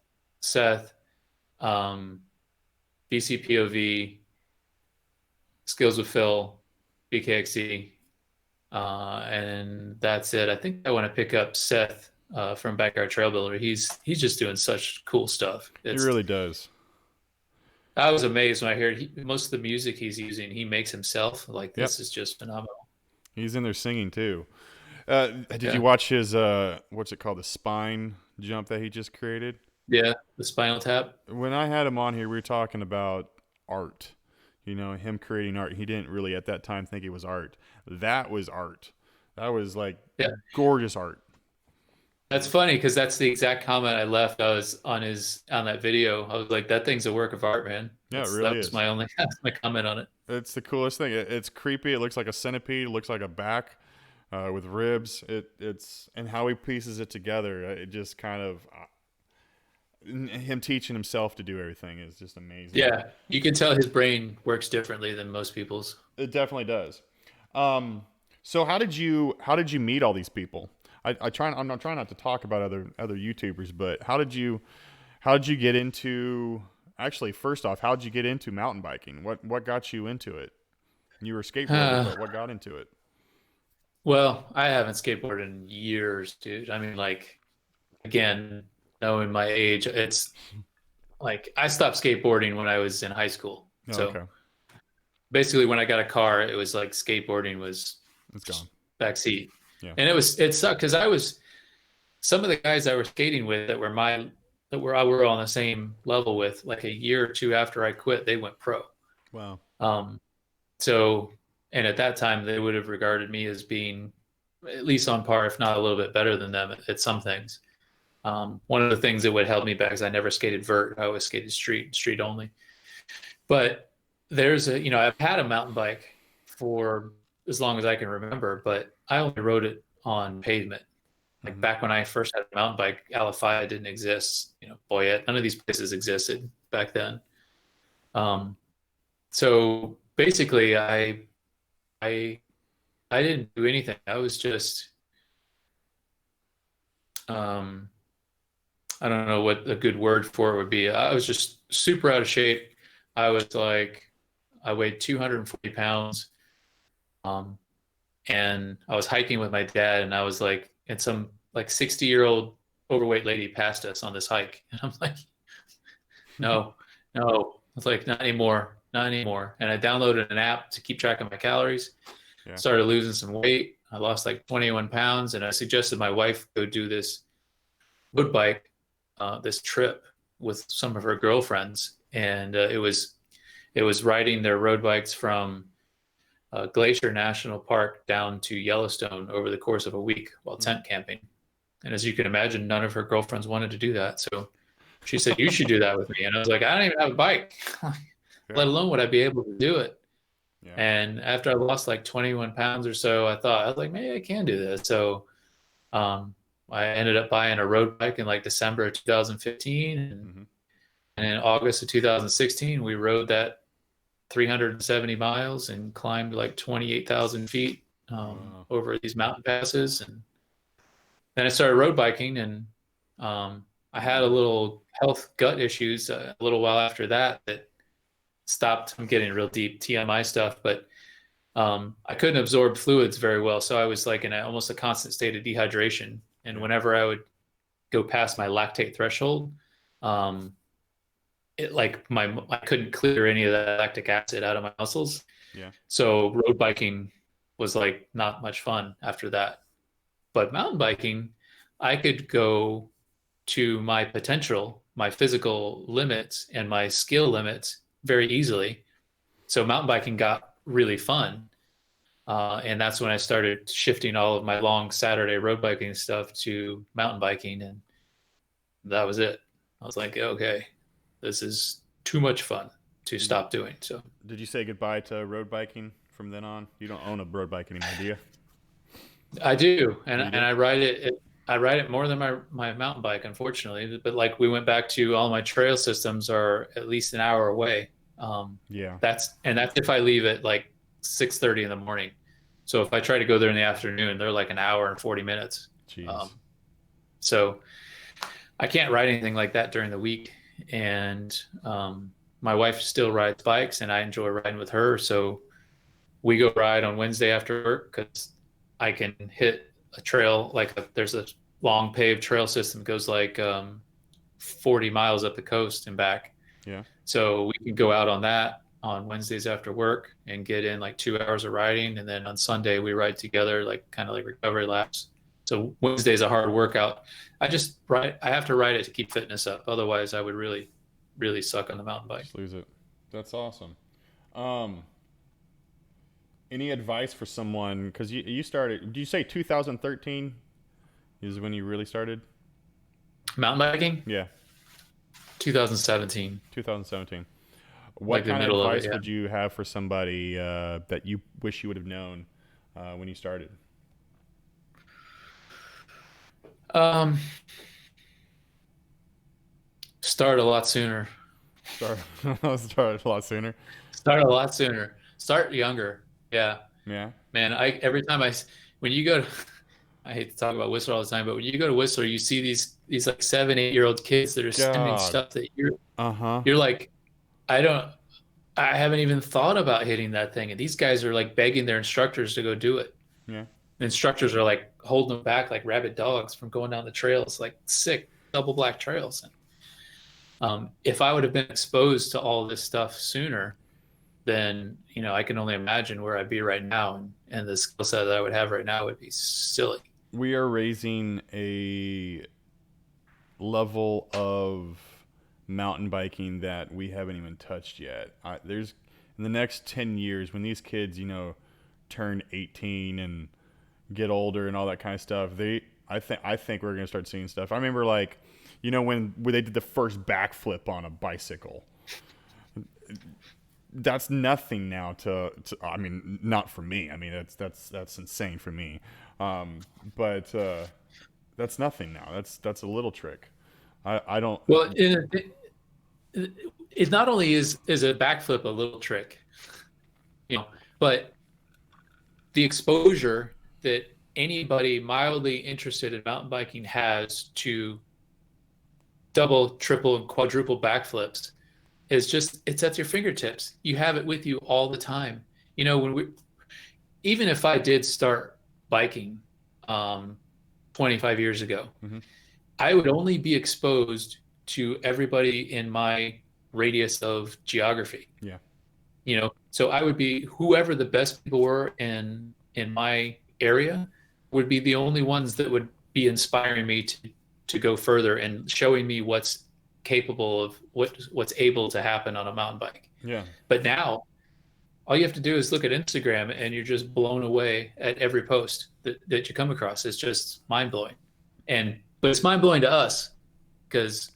Seth, BCPOV, Skills with Phil, BKXC, and that's it. I think I want to pick up Seth from Backyard Trail Builder. He's just doing such cool stuff. He really does. I was amazed when I heard most of the music he's using, he makes himself. Like, this is just phenomenal. He's in there singing too. Did you watch his what's it called, the spine jump that he just created? Yeah, the spinal tap. When I had him on here, we were talking about art. You know, him creating art. He didn't really at that time think it was art. That was art. That was like gorgeous art. That's funny because that's the exact comment I left. I was on that video. I was like, that thing's a work of art, man. Yeah, it really is. That's my comment on it. It's the coolest thing. It's creepy. It looks like a centipede. It looks like a back with ribs. It's and how he pieces it together. It just kind of him teaching himself to do everything is just amazing. Yeah, you can tell his brain works differently than most people's. It definitely does. So how did you meet all these people? I'm not trying not to talk about other YouTubers, but how did you get into, actually, first off, how did you get into mountain biking? What got you into it? You were skateboarding, but what got into it? Well, I haven't skateboarded in years, dude. I mean, like, again, knowing my age, it's like I stopped skateboarding when I was in high school. So basically when I got a car, it was like skateboarding was gone. Backseat. Yeah. And it sucked because some of the guys I was skating with that were on the same level with, like a year or two after I quit, they went pro. Wow. So, and at that time they would have regarded me as being at least on par, if not a little bit better than them at some things. One of the things that would help me back is I never skated vert. I always skated street only. But I've had a mountain bike for as long as I can remember, but I only rode it on pavement. Like back when I first had a mountain bike, Alafaya didn't exist. Boyette, none of these places existed back then. So basically, I didn't do anything. I was just, I don't know what a good word for it would be. I was just super out of shape. I weighed 240 pounds. And I was hiking with my dad, and I was like, and some like 60-year-old overweight lady passed us on this hike. And I'm like, no. I was like, not anymore. And I downloaded an app to keep track of my calories. Yeah. Started losing some weight. I lost like 21 pounds, and I suggested my wife go do this wood bike, this trip with some of her girlfriends. And it was riding their road bikes from Glacier National Park down to Yellowstone over the course of a week while tent camping. And as you can imagine, none of her girlfriends wanted to do that. So she said, you should do that with me. And I was like, I don't even have a bike, let alone would I be able to do it. Yeah. And after I lost like 21 pounds or so, I was like, maybe I can do this. So I ended up buying a road bike in like December of 2015. And in August of 2016, we rode that 370 miles and climbed like 28,000 feet over these mountain passes. And then I started road biking, and I had a little health gut issues a little while after that stopped. I'm getting real deep TMI stuff, but I couldn't absorb fluids very well. So I was like in almost a constant state of dehydration. And whenever I would go past my lactate threshold, I couldn't clear any of that lactic acid out of my muscles. Yeah. So road biking was like not much fun after that. But mountain biking, I could go to my potential, my physical limits and my skill limits very easily. So mountain biking got really fun. And that's when I started shifting all of my long Saturday road biking stuff to mountain biking. And that was it. I was like, okay, this is too much fun to stop doing. So did you say goodbye to road biking from then on? You don't own a road bike anymore, do you? I do. And I ride it. I ride it more than my mountain bike, unfortunately. But like we went back to all my trail systems are at least an hour away. Yeah. That's if I leave at like 6:30 in the morning. So if I try to go there in the afternoon, they're like an hour and 40 minutes. Jeez. So I can't ride anything like that during the week. And my wife still rides bikes, and I enjoy riding with her. So we go ride on Wednesday after work because I can hit a trail there's a long paved trail system that goes like 40 miles up the coast and back. Yeah. So we can go out on that on Wednesdays after work and get in like 2 hours of riding, and then on Sunday we ride together, like kind of like recovery laps. So Wednesday's a hard workout. I have to ride it to keep fitness up. Otherwise I would really, really suck on the mountain bike. Just lose it. That's awesome. Any advice for someone, because you started, do you say 2013 is when you really started? Mountain biking? Yeah. 2017. 2017. What Like the kind of middle of it, advice yeah. would you have for somebody that you wish you would have known when you started? Start a lot sooner. Start a lot sooner. Start a lot sooner. Start younger. Yeah. Yeah. Man, every time when you go to, I hate to talk about Whistler all the time, but when you go to Whistler, you see these like 7, 8 year old kids that are sending God. stuff that Uh-huh. you're like, I haven't even thought about hitting that thing. And these guys are like begging their instructors to go do it. Yeah. The instructors are like holding them back like rabid dogs from going down the trails, like sick double black trails. And if I would have been exposed to all this stuff sooner, then I can only imagine where I'd be right now, and the skill set that I would have right now would be silly. We are raising a level of mountain biking that we haven't even touched yet. There's in the next 10 years when these kids, turn 18 and get older and all that kind of stuff, I think we're going to start seeing stuff. I remember when they did the first backflip on a bicycle. That's nothing now to I mean, not for me. I mean, that's insane for me. But that's nothing now. That's a little trick. I don't. Well, it not only is a backflip a little trick, but the exposure that anybody mildly interested in mountain biking has to double, triple, and quadruple backflips it's at your fingertips. You have it with you all the time. Even if I did start biking 25 years ago, Mm-hmm. I would only be exposed to everybody in my radius of geography. Yeah. So I would be whoever the best people were in my area would be the only ones that would be inspiring me to go further and showing me what's capable of what's able to happen on a mountain bike. Yeah. But now all you have to do is look at Instagram and you're just blown away at every post that you come across. It's just mind-blowing. But it's mind-blowing to us because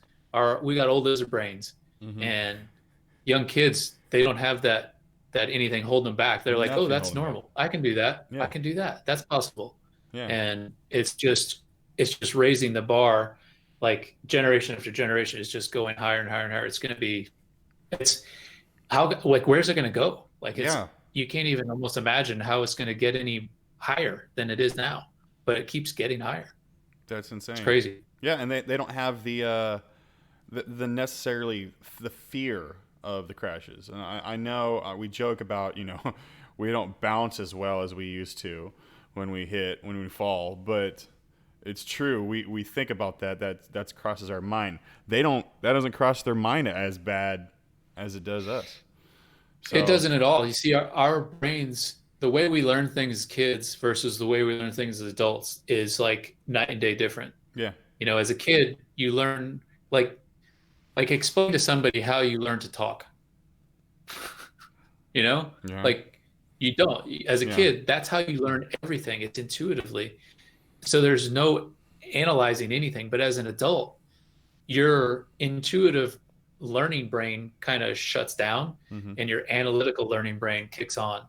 we got old lizard brains. Mm-hmm. And young kids, they don't have that anything holding them back. They're like, oh, that's normal. I can do that. Yeah. I can do that. That's possible. Yeah. And it's just raising the bar, like generation after generation is just going higher and higher and higher. Where's it going to go? You can't even almost imagine how it's going to get any higher than it is now, but it keeps getting higher. That's insane. It's crazy. Yeah. And they don't have the necessarily the fear of the crashes. And I know we joke about, we don't bounce as well as we used to when we fall, but it's true. We think about that crosses our mind. That doesn't cross their mind as bad as it does us. So, it doesn't at all. You see, our brains, the way we learn things as kids versus the way we learn things as adults is like night and day different. Yeah. As a kid, you learn like explain to somebody how you learn to talk. Yeah. Like you don't. As a kid, that's how you learn everything. It's intuitively. So there's no analyzing anything. But as an adult, your intuitive learning brain kind of shuts down, mm-hmm. and your analytical learning brain kicks on.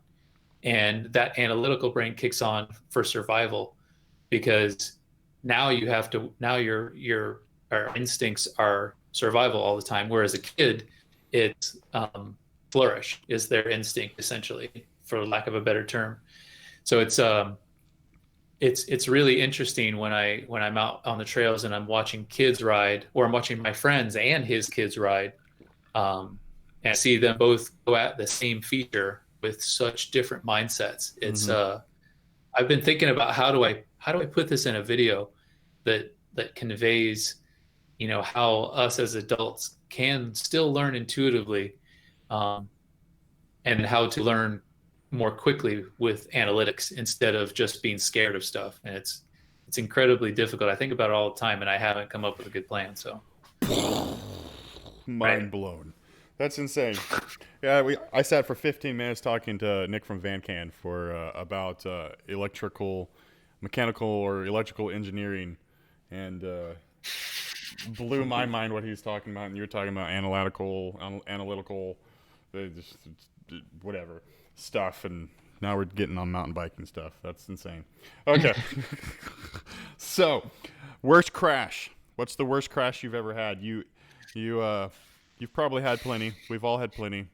And that analytical brain kicks on for survival because now you have to, now your our instincts are survival all the time, whereas a kid, it's flourish is their instinct, essentially, for lack of a better term. So it's really interesting when I'm out on the trails and I'm watching kids ride, or I'm watching my friends and his kids ride, um, and see them both go at the same feature with such different mindsets. It's I've been thinking about how do I put this in a video that conveys, how us as adults can still learn intuitively, um, and how to learn more quickly with analytics instead of just being scared of stuff. And it's incredibly difficult. I think about it all the time, and I haven't come up with a good plan. So right. Mind blown. That's insane. Yeah, I sat for 15 minutes talking to Nick from VanCan for about mechanical or electrical engineering, and blew my mind what he was talking about. And you were talking about analytical, just whatever stuff. And now we're getting on mountain biking stuff. That's insane. Okay. So, worst crash. What's the worst crash you've ever had? You've probably had plenty. We've all had plenty.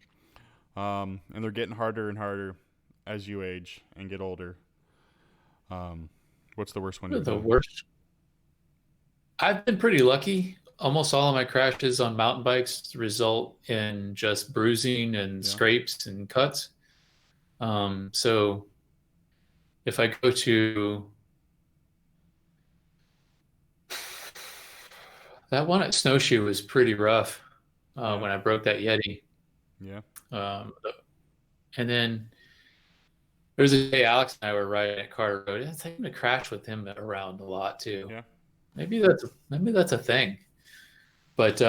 And they're getting harder and harder as you age and get older. What's the worst one you've The done? worst. I've been pretty lucky. Almost all of my crashes on mountain bikes result in just bruising and Yeah. scrapes and cuts. So if I go to that one at Snowshoe, was pretty rough, when I broke that Yeti. Yeah. Um, and then there was a day Alex and I were riding at Carter Road. I think I'm gonna crash with him around a lot too. Yeah. Maybe that's a thing. But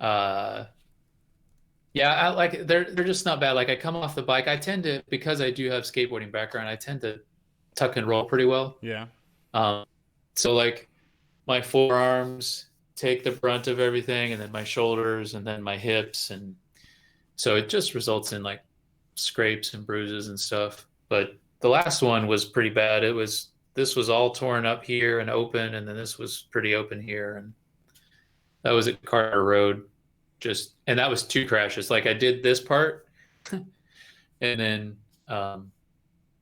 uh yeah, they're just not bad. Like, I come off the bike, I tend to, because I do have skateboarding background, I tend to tuck and roll pretty well. Yeah. Um so like my forearms take the brunt of everything, and then my shoulders, and then my hips, and so it just results in like scrapes and bruises and stuff. But the last one was pretty bad. This was all torn up here and open, and then this was pretty open here, and that was at Carter Road. And that was two crashes. Like, I did this part, and then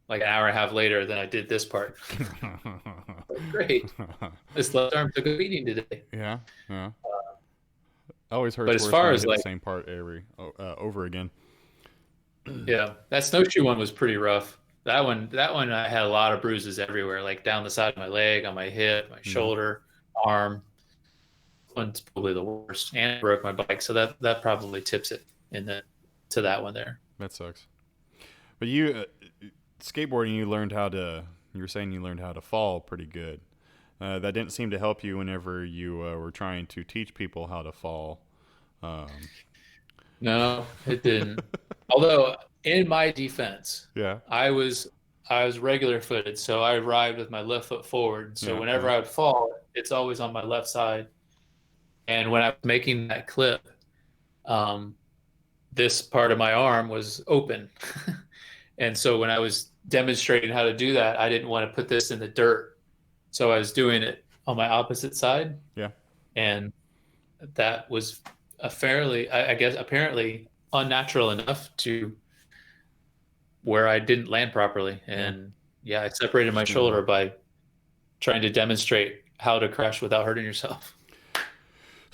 like an hour and a half later, then I did this part. Great. This left arm took a beating today. Yeah. Yeah. Always hurts But as worse far when you as hit like, the same part over again. yeah, that Snowshoe one was pretty rough. That one I had a lot of bruises everywhere, like down the side of my leg, on my hip, my shoulder, arm. One's probably the worst, and I broke my bike, so that probably tips it to that one there. That sucks. But skateboarding, you were saying you learned how to fall pretty good. That didn't seem to help you whenever you were trying to teach people how to fall. No, it didn't. Although, in my defense, Yeah. I was regular footed, so I ride with my left foot forward. So Yeah, whenever yeah. I would fall, it's always on my left side. And when I was making that clip, this part of my arm was open. And so when I was demonstrating how to do that, I didn't want to put this in the dirt. So I was doing it on my opposite side. Yeah. And that was a fairly, I guess, apparently unnatural enough to where I didn't land properly. And yeah, I separated my shoulder by trying to demonstrate how to crash without hurting yourself.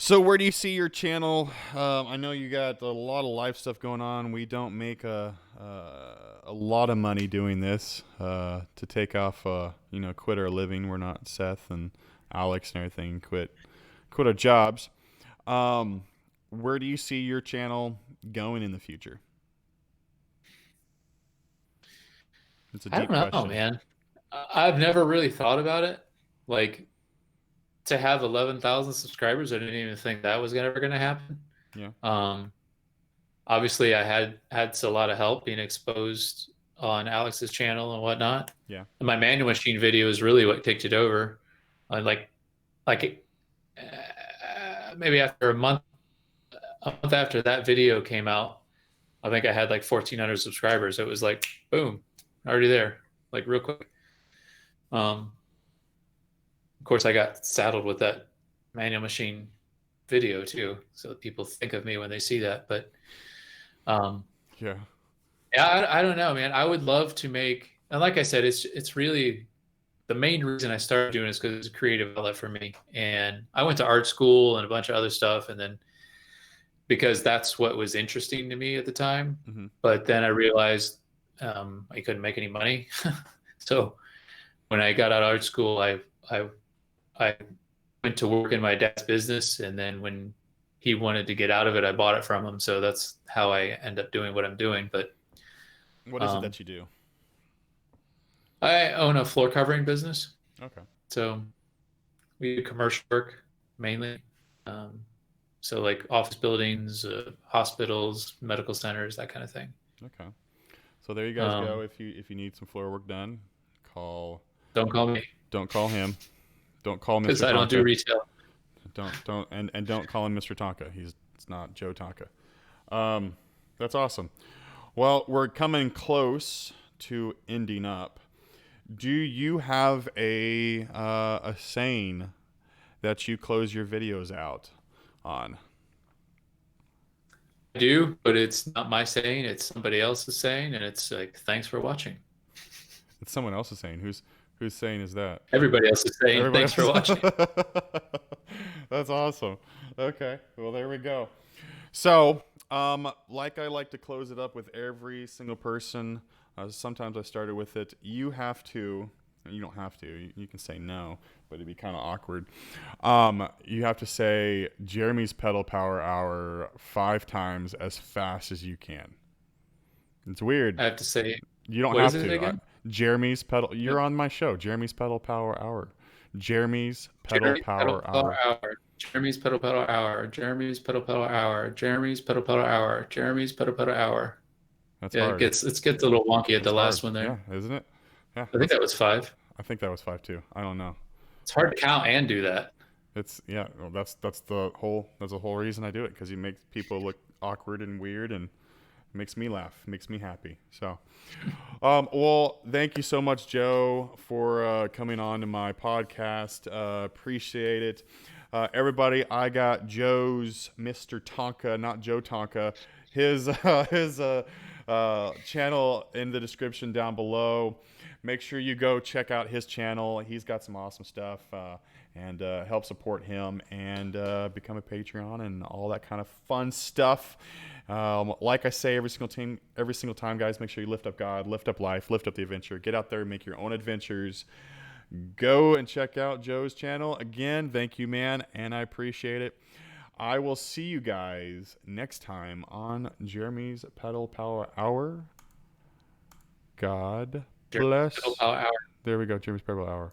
So where do you see your channel? I know you got a lot of live stuff going on. We don't make a lot of money doing this to take off, quit our living. We're not Seth and Alex and everything. Quit our jobs. Where do you see your channel going in the future? It's a deep I don't know, question. man. I've never really thought about it. Like, to have 11,000 subscribers, I didn't even think that was ever going to happen. Yeah. Obviously, I had a lot of help being exposed on Alex's channel and whatnot. Yeah. And my manual machine video is really what kicked it over. Maybe after a month after that video came out, I think I had like 1,400 subscribers. It was like, boom, already there, like real quick. course, I got saddled with that manual machine video too, so people think of me when they see that. But um, Yeah. yeah, I don't know, man. I would love to make, and like I said, it's really the main reason I started doing this because it's a creative outlet for me. And I went to art school and a bunch of other stuff, and then because that's what was interesting to me at the time. Mm-hmm. But then I realized I couldn't make any money. So when I got out of art school, I went to work in my dad's business, and then when he wanted to get out of it, I bought it from him. So that's how I end up doing what I'm doing. But What is it that you do? I own a floor covering business. Okay. So we do commercial work mainly. Um, so like office buildings, hospitals, medical centers, that kind of thing. Okay. So there you guys go. If you need some floor work done, call. Don't call me. Don't call him. Don't call Mr. Because Tonka. I don't do retail. And don't call him Mr. Tonka. It's not Joe Tonka. That's awesome. Well, we're coming close to ending up. Do you have a saying that you close your videos out on? I do, but it's not my saying. It's somebody else's saying, and it's like, thanks for watching. It's someone else's saying. Whose saying is that? Everybody else is saying, thanks for watching. That's awesome. Okay, well there we go. So, like I like to close it up with every single person. Sometimes I started with it. You have to. You don't have to. You can say no, but it'd be kind of awkward. You have to say Jeremy's Pedal Power Hour 5 times as fast as you can. It's weird. I have to say, You don't what have is it to. again? Jeremy's Pedal. You're on my show. Jeremy's Pedal Power Hour. Jeremy's Pedal Power Hour. Jeremy's Pedal Pedal Hour. Jeremy's Pedal Pedal Hour. Jeremy's Pedal Pedal Hour. Jeremy's Pedal Pedal Hour. That's Yeah, hard. it gets a little wonky at the last hard. one there. Yeah, isn't it? Yeah. I think that was 5. I think that was 5 too. I don't know. It's hard to count and do that. It's well, that's the whole reason I do it, because you make people look awkward and weird, and it makes me laugh, makes me happy. So, well, thank you so much, Joe, for coming on to my podcast. Appreciate it. Everybody, I got Joe's Mr. Tonka, not Joe Tonka, his channel in the description down below. Make sure you go check out his channel. He's got some awesome stuff, and help support him, and become a Patreon and all that kind of fun stuff. Like I say every single time, guys, make sure you lift up God, lift up life, lift up the adventure. Get out there and make your own adventures. Go and check out Joe's channel. Again, thank you, man, and I appreciate it. I will see you guys next time on Jeremy's Pedal Power Hour. God bless. Pedal Power Hour. There we go, Jeremy's Pedal Hour.